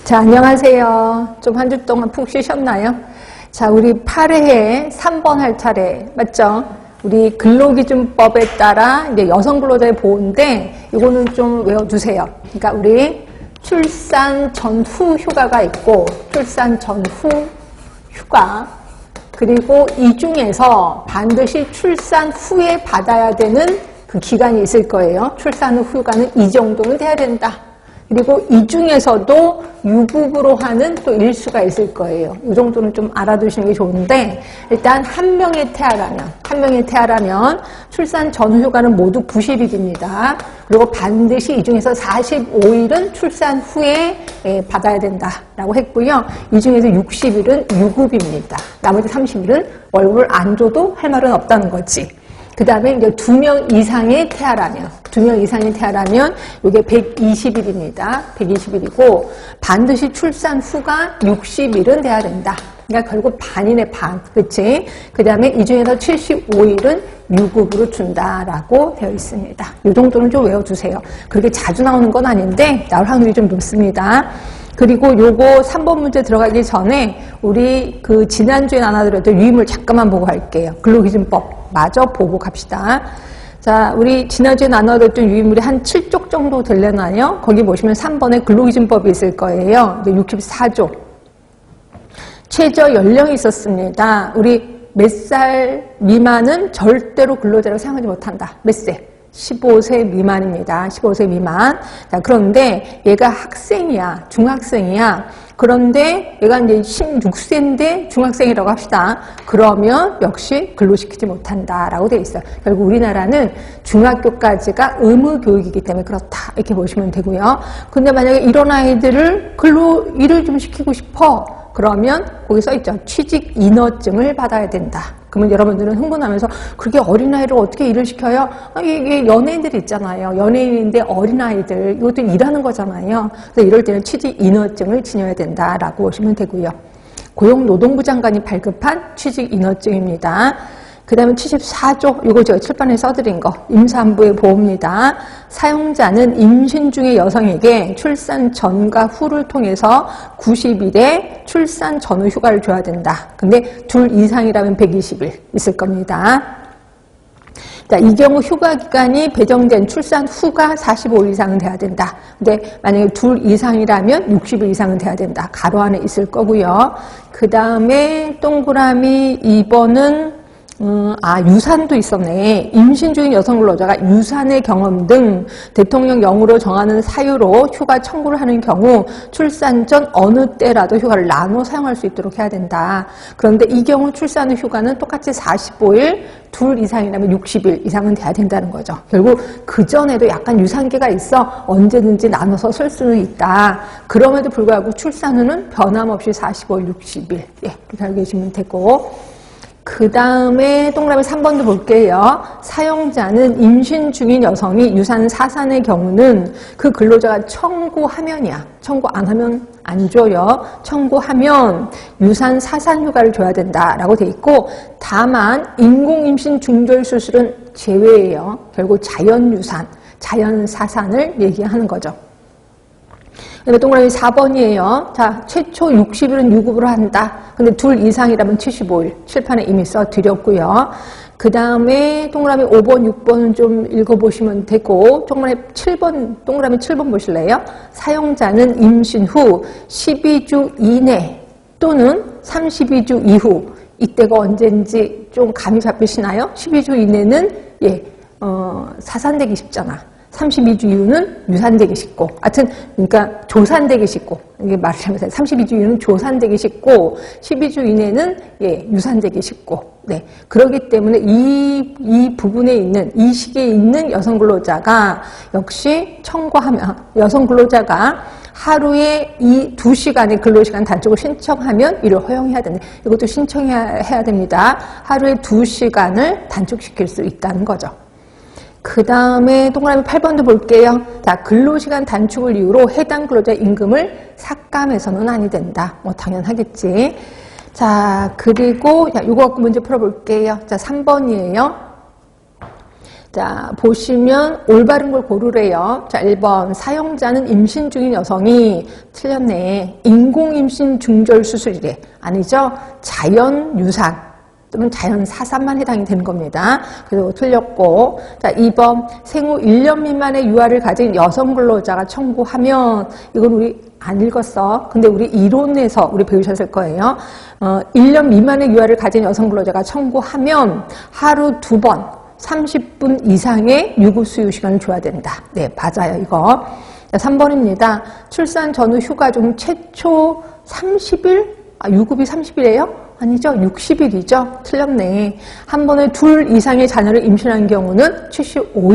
자, 안녕하세요. 좀 한 주 동안 푹 쉬셨나요? 자, 우리 8회에 3번 할 차례, 맞죠? 우리 근로기준법에 따라 이제 여성 근로자의 보호인데, 이거는 좀 외워두세요. 그러니까 우리 출산 전후 휴가가 있고, 출산 전후 휴가, 그리고 이 중에서 반드시 출산 후에 받아야 되는 그 기간이 있을 거예요. 출산 후 휴가는 이 정도는 돼야 된다. 그리고 이 중에서도 유급으로 하는 또 일수가 있을 거예요. 이 정도는 좀 알아두시는 게 좋은데, 일단 한 명의 태아라면 출산 전 휴가는 모두 90일입니다. 그리고 반드시 이 중에서 45일은 출산 후에 받아야 된다라고 했고요. 이 중에서 60일은 유급입니다. 나머지 30일은 월급을 안 줘도 할 말은 없다는 거지. 그 다음에 이제 2명 이상의 태아라면 이게 120일입니다. 120일이고, 반드시 출산 후가 60일은 돼야 된다. 그러니까 결국 반이네, 반. 그치? 그 다음에 이 중에서 75일은 유급으로 준다라고 되어 있습니다. 이 정도는 좀 외워두세요. 그렇게 자주 나오는 건 아닌데, 나올 확률이 좀 높습니다. 그리고 요거 3번 문제 들어가기 전에 우리 그 지난주에 나눠드렸던 유의물 잠깐만 보고 갈게요. 근로기준법 마저 보고 갑시다. 자, 우리 지난주에 나눠드렸던 유의물이 한 7쪽 정도 되려나요? 거기 보시면 3번에 근로기준법이 있을 거예요. 64조. 최저 연령이 있었습니다. 우리 몇 살 미만은 절대로 근로자로 사용하지 못한다. 몇 세? 15세 미만입니다. 15세 미만. 자, 그런데 얘가 학생이야. 중학생이야. 그런데 얘가 이제 16세인데 중학생이라고 합시다. 그러면 역시 근로시키지 못한다라고 되어 있어요. 결국 우리나라는 중학교까지가 의무 교육이기 때문에 그렇다. 이렇게 보시면 되고요. 근데 만약에 이런 아이들을 일을 좀 시키고 싶어. 그러면 거기 써있죠. 취직 인허증을 받아야 된다. 그러면 여러분들은 흥분하면서 그렇게 어린아이를 어떻게 일을 시켜요? 이게 연예인들 있잖아요. 연예인인데 어린아이들 이것도 일하는 거잖아요. 그래서 이럴 때는 취직 인허증을 지녀야 된다라고 보시면 되고요. 고용노동부 장관이 발급한 취직 인허증입니다. 그 다음에 74조, 이거 제가 칠판에 써드린 거, 임산부의 보호입니다. 사용자는 임신 중의 여성에게 출산 전과 후를 통해서 90일의 출산 전후 휴가를 줘야 된다. 근데 둘 이상이라면 120일 있을 겁니다. 자, 이 경우 휴가 기간이 배정된 출산 후가 45일 이상은 돼야 된다. 근데 만약에 둘 이상이라면 60일 이상은 돼야 된다. 가로 안에 있을 거고요. 그 다음에 동그라미 2번은 유산도 있었네. 임신 중인 여성 근로자가 유산의 경험 등 대통령령으로 정하는 사유로 휴가 청구를 하는 경우 출산 전 어느 때라도 휴가를 나눠 사용할 수 있도록 해야 된다. 그런데 이 경우 출산 후 휴가는 똑같이 45일, 둘 이상이라면 60일 이상은 돼야 된다는 거죠. 결국 그전에도 약간 유산기가 있어 언제든지 나눠서 쓸 수는 있다. 그럼에도 불구하고 출산 후는 변함없이 45일, 60일. 예, 그렇게 알고 계시면 되고. 그 다음에 동그라미 3번도 볼게요. 사용자는 임신 중인 여성이 유산 사산의 경우는 그 근로자가 청구하면이야. 청구 안 하면 안 줘요. 청구하면 유산 사산 휴가를 줘야 된다라고 돼 있고, 다만 인공임신 중절수술은 제외예요. 결국 자연유산, 자연사산을 얘기하는 거죠. 그다음에 동그라미 4번이에요. 자, 최초 60일은 유급으로 한다. 근데 둘 이상이라면 75일. 칠판에 이미 써드렸고요. 그 다음에 동그라미 5번, 6번은 좀 읽어보시면 되고, 동그라미 7번 보실래요? 사용자는 임신 후 12주 이내 또는 32주 이후, 이때가 언제인지 좀 감이 잡히시나요? 12주 이내는 사산되기 쉽잖아. 32주 이후는 유산되기 쉽고, 하여튼, 그러니까 조산되기 쉽고, 이게 말을 잘못해요. 32주 이후는 조산되기 쉽고, 12주 이내는, 유산되기 쉽고, 네. 그렇기 때문에 이 부분에 있는, 이 시기에 있는 여성 근로자가 역시 청구하면, 여성 근로자가 하루에 이 2시간의 근로시간 단축을 신청하면 이를 허용해야 된다. 이것도 신청해야 됩니다. 하루에 2시간을 단축시킬 수 있다는 거죠. 그 다음에 동그라미 8번도 볼게요. 자, 근로시간 단축을 이유로 해당 근로자 임금을 삭감해서는 아니 된다. 뭐 당연하겠지. 자, 그리고 요거 갖고 문제 풀어볼게요. 자, 3번이에요. 자, 보시면 올바른 걸 고르래요. 자, 1번. 사용자는 임신 중인 여성이 틀렸네. 인공임신 중절수술이래. 아니죠? 자연유산 또는 자연사산만 해당이 되는 겁니다. 그리고 틀렸고. 자, 2번. 생후 1년 미만의 유아를 가진 여성 근로자가 청구하면, 이건 우리 안 읽었어. 근데 우리 이론에서 우리 배우셨을 거예요. 1년 미만의 유아를 가진 여성 근로자가 청구하면 하루 2번 30분 이상의 유급 수유 시간을 줘야 된다. 네, 맞아요, 이거. 자, 3번입니다. 출산 전후 휴가 중 최초 30일? 유급이 30일이에요? 아니죠, 60일이죠. 틀렸네. 한 번에 둘 이상의 자녀를 임신한 경우는 75일.